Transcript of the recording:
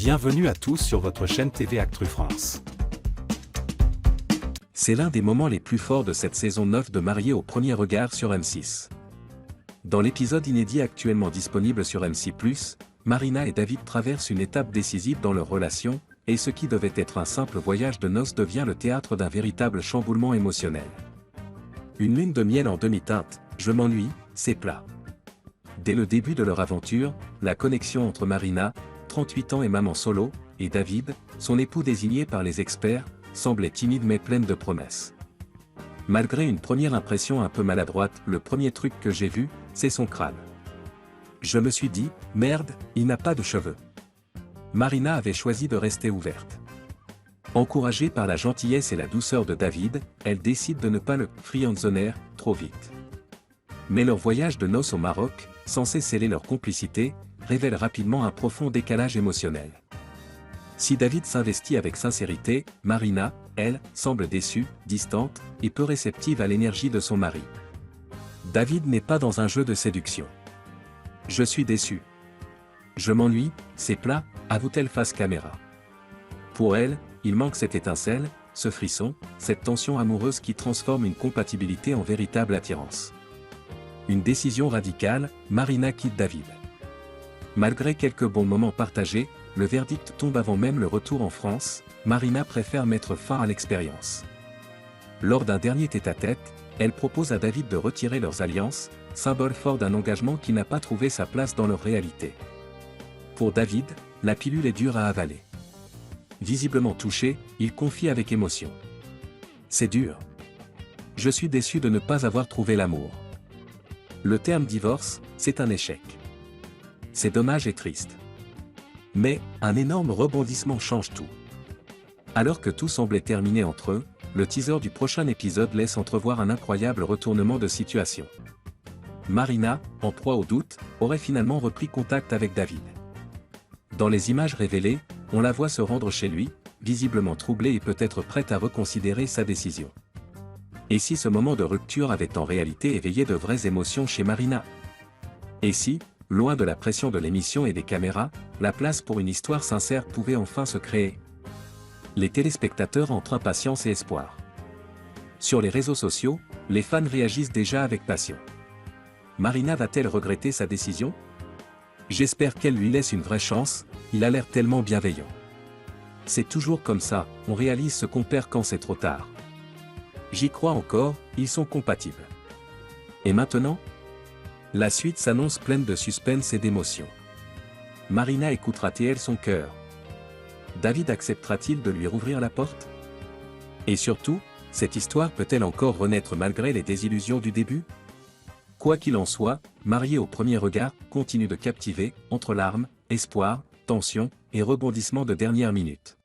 Bienvenue à tous sur votre chaîne TV Actu France. C'est l'un des moments les plus forts de cette saison 9 de Mariés au premier regard sur M6. Dans l'épisode inédit actuellement disponible sur M6+, Marina et David traversent une étape décisive dans leur relation, et ce qui devait être un simple voyage de noces devient le théâtre d'un véritable chamboulement émotionnel. Une lune de miel en demi-teinte, je m'ennuie, c'est plat. Dès le début de leur aventure, la connexion entre Marina, 38 ans et maman solo, et David, son époux désigné par les experts, semblait timide mais pleine de promesses. Malgré une première impression un peu maladroite, le premier truc que j'ai vu, c'est son crâne. Je me suis dit, merde, il n'a pas de cheveux. Marina avait choisi de rester ouverte. Encouragée par la gentillesse et la douceur de David, elle décide de ne pas le friendzoner trop vite. Mais leur voyage de noces au Maroc, censé sceller leur complicité, révèle rapidement un profond décalage émotionnel. Si David s'investit avec sincérité, Marina, elle, semble déçue, distante, et peu réceptive à l'énergie de son mari. David n'est pas dans un jeu de séduction. Je suis déçu. Je m'ennuie, c'est plat, avoue-t-elle face caméra. Pour elle, il manque cette étincelle, ce frisson, cette tension amoureuse qui transforme une compatibilité en véritable attirance. Une décision radicale, Marina quitte David. Malgré quelques bons moments partagés, le verdict tombe avant même le retour en France, Marina préfère mettre fin à l'expérience. Lors d'un dernier tête-à-tête, elle propose à David de retirer leurs alliances, symbole fort d'un engagement qui n'a pas trouvé sa place dans leur réalité. Pour David, la pilule est dure à avaler. Visiblement touché, il confie avec émotion. C'est dur. Je suis déçu de ne pas avoir trouvé l'amour. Le terme divorce, c'est un échec. C'est dommage et triste. Mais, un énorme rebondissement change tout. Alors que tout semblait terminé entre eux, le teaser du prochain épisode laisse entrevoir un incroyable retournement de situation. Marina, en proie au doute, aurait finalement repris contact avec David. Dans les images révélées, on la voit se rendre chez lui, visiblement troublée et peut-être prête à reconsidérer sa décision. Et si ce moment de rupture avait en réalité éveillé de vraies émotions chez Marina? Et si, loin de la pression de l'émission et des caméras, la place pour une histoire sincère pouvait enfin se créer? Les téléspectateurs entre impatience et espoir. Sur les réseaux sociaux, les fans réagissent déjà avec passion. Marina va-t-elle regretter sa décision? J'espère qu'elle lui laisse une vraie chance, il a l'air tellement bienveillant. C'est toujours comme ça, on réalise ce qu'on perd quand c'est trop tard. J'y crois encore, ils sont compatibles. Et maintenant? La suite s'annonce pleine de suspense et d'émotion. Marina écoutera-t-elle son cœur? David acceptera-t-il de lui rouvrir la porte? Et surtout, cette histoire peut-elle encore renaître malgré les désillusions du début? Quoi qu'il en soit, Mariés au premier regard continue de captiver, entre larmes, espoir, tension, et rebondissements de dernière minute.